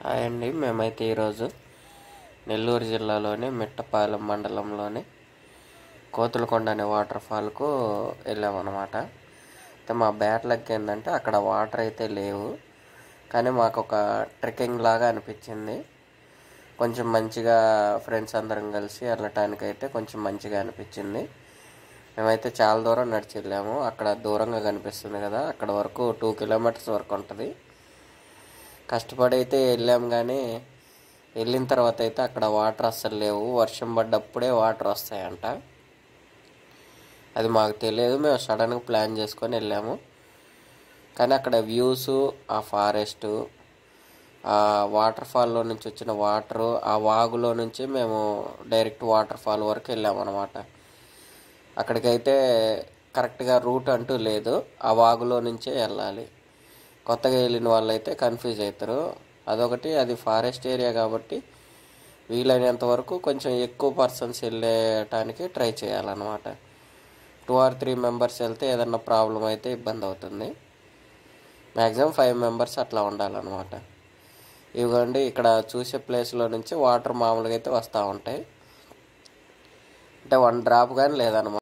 Hi అండి. మేమైతే ఈరోజు నెల్లూరు జిల్లాలోని మిట్టపాలెం మండలంలోని కోతులకొండ అనే వాటర్ ఫాల్కు వెళ్ళామన్నమాట. అయితే మా బ్యాడ్ లక్ ఏంటంటే అక్కడ వాటర్ అయితే లేవు, కానీ మాకు ఒక ట్రెక్కింగ్ లాగా అనిపించింది. కొంచెం మంచిగా ఫ్రెండ్స్ అందరం కలిసి వెళ్ళటానికి అయితే కొంచెం మంచిగా అనిపించింది. మేమైతే చాలా దూరం నడిచి వెళ్ళాము. అక్కడ దూరంగా కనిపిస్తుంది కదా, అక్కడ వరకు 2 కిలోమీటర్స్ వరకు ఉంటుంది. కష్టపడి అయితే వెళ్ళాము, కానీ వెళ్ళిన తర్వాత అయితే అక్కడ వాటర్ అస్సలు లేవు. వర్షం పడ్డప్పుడే వాటర్ వస్తాయంట. అది మాకు తెలియదు. మేము సడన్గా ప్లాన్ చేసుకొని వెళ్ళాము. కానీ అక్కడ వ్యూస్, ఆ ఫారెస్ట్, ఆ వాటర్ ఫాల్లో నుంచి వచ్చిన వాటరు, ఆ వాగులో నుంచి మేము డైరెక్ట్ వాటర్ ఫాల్ వరకు వెళ్ళాము అనమాట. అక్కడికైతే కరెక్ట్గా రూట్ అంటూ లేదు, ఆ వాగులో నుంచే వెళ్ళాలి. కొత్తగా వెళ్ళిన వాళ్ళు అయితే కన్ఫ్యూజ్ అవుతారు. అదొకటి, అది ఫారెస్ట్ ఏరియా కాబట్టి వీలైనంత వరకు కొంచెం ఎక్కువ పర్సన్స్ వెళ్ళటానికి ట్రై చేయాలన్నమాట. 2 or 3 మెంబర్స్ వెళ్తే ఏదన్నా ప్రాబ్లం అయితే ఇబ్బంది అవుతుంది. మ్యాక్సిమం 5 మెంబర్స్ అట్లా ఉండాలన్నమాట. ఇవ్వండి, ఇక్కడ చూసే ప్లేస్లో నుంచి వాటర్ మామూలుగా అయితే వస్తూ ఉంటాయి. అంటే 1 డ్రాప్ కానీ లేదన్నమాట.